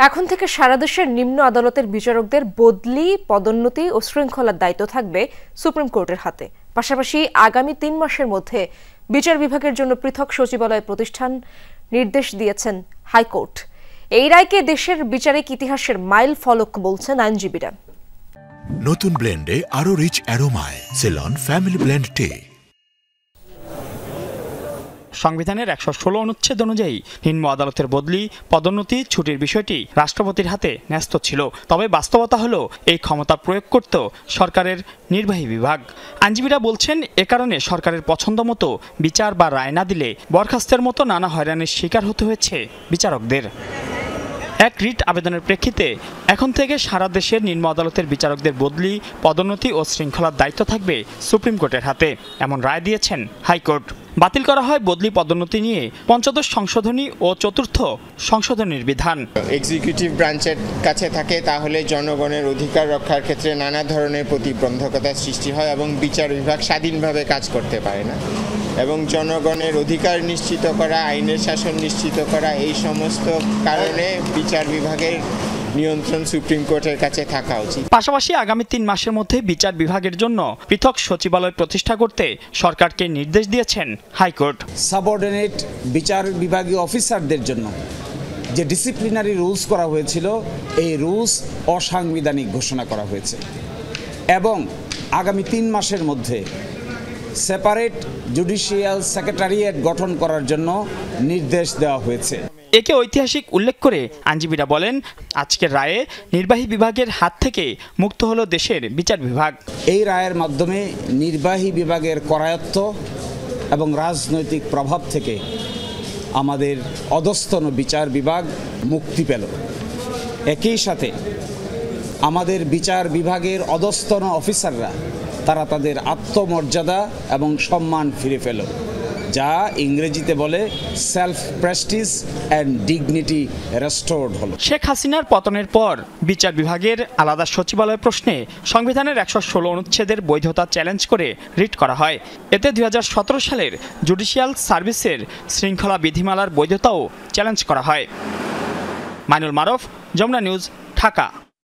এখন থেকে সারা দেশের নিম্ন আদালতের বিচারকদের বদলি, পদোন্নতি ও শৃঙ্খলার দায়িত্ব থাকবে সুপ্রিম কোর্টের হাতে। পাশাপাশি আগামী ৩ মাসের মধ্যে বিচার বিভাগের জন্য পৃথক সচিবালয় প্রতিষ্ঠান নির্দেশ দিয়েছেন হাইকোর্ট। এই রায়কে দেশের বিচারিক ইতিহাসের মাইল ফলক বলছেন আইনজীবীরা। নতুন ব্লেন্ডে আরো রিচ অ্যারোমায় সেলন ফ্যামিলি ব্লেন্ড টে। সংবিধানের ১১৬ অনুচ্ছেদ অনুযায়ী নিম্ন আদালতের বদলি, পদোন্নতি, ছুটির বিষয়টি রাষ্ট্রপতির হাতে ন্যস্ত ছিল। তবে বাস্তবতা হলো এই ক্ষমতা প্রয়োগ করত সরকারের নির্বাহী বিভাগ। আইনজীবীরা বলছেন, এ কারণে সরকারের পছন্দ মতো বিচার বা রায় না দিলে বরখাস্তের মতো নানা হয়রানির শিকার হতে হয়েছে বিচারকদের। এক রিট আবেদনের প্রেক্ষিতে এখন থেকে সারা দেশের নিম্ন আদালতের বিচারকদের বদলি, পদোন্নতি ও শৃঙ্খলার দায়িত্ব থাকবে সুপ্রিম কোর্টের হাতে, এমন রায় দিয়েছেন হাইকোর্ট। বাতিল করা হয় বদলি, পদোন্নতি নিয়ে পঞ্চদশ সংশোধনী ও চতুর্থ সংশোধনীর বিধান। এক্সিকিউটিভ ব্রাঞ্চের কাছে থাকে, তাহলে জনগণের অধিকার রক্ষার ক্ষেত্রে নানা ধরনের প্রতিবন্ধকতার সৃষ্টি হয় এবং বিচার বিভাগ স্বাধীনভাবে কাজ করতে পারে না। এবং জনগণের অধিকার নিশ্চিত করা, আইনের শাসন নিশ্চিত করা, এই সমস্ত কারণে বিচার বিভাগের নিয়ন্ত্রণ সুপ্রিম কোর্টের কাছে থাকা উচিত। পাশাপাশি আগামী ৩ মাসের মধ্যে বিচার বিভাগের জন্য পৃথক সচিবালয় প্রতিষ্ঠা করতে সরকারকে নির্দেশ দিয়েছেন হাইকোর্ট। সাবঅর্ডিনেট বিচার বিভাগীয় অফিসারদের জন্য যে ডিসিপ্লিনারি রুলস করা হয়েছিল, এই রুলস অসাংবিধানিক ঘোষণা করা হয়েছে এবং আগামী ৩ মাসের মধ্যে সেপারেট জুডিশিয়াল সেক্রেটারিয়েট গঠন করার জন্য নির্দেশ দেওয়া হয়েছে। একে ঐতিহাসিক উল্লেখ করে আইনজীবীরা বলেন, আজকের রায়ে নির্বাহী বিভাগের হাত থেকে মুক্ত হলো দেশের বিচার বিভাগ। এই রায়ের মাধ্যমে নির্বাহী বিভাগের করায়ত্ত এবং রাজনৈতিক প্রভাব থেকে আমাদের অধস্তন বিচার বিভাগ মুক্তি পেল। একই সাথে আমাদের বিচার বিভাগের অধস্তন অফিসাররা তারা তাদের আত্মমর্যাদা এবং সম্মান ফিরে পেল, যা ইংরেজিতে বলে self Prestige and dignity restored হলো। শেখ হাসিনার পতনের পর বিচার বিভাগের আলাদা সচিবালয় প্রশ্নে সংবিধানের ১১৬ অনুচ্ছেদের বৈধতা চ্যালেঞ্জ করে রিট করা হয়। এতে ২০১৭ সালের জুডিশিয়াল সার্ভিসের শৃঙ্খলা বিধিমালার বৈধতাও চ্যালেঞ্জ করা হয়। মাইনুল মারুফ, যমুনা নিউজ, ঢাকা।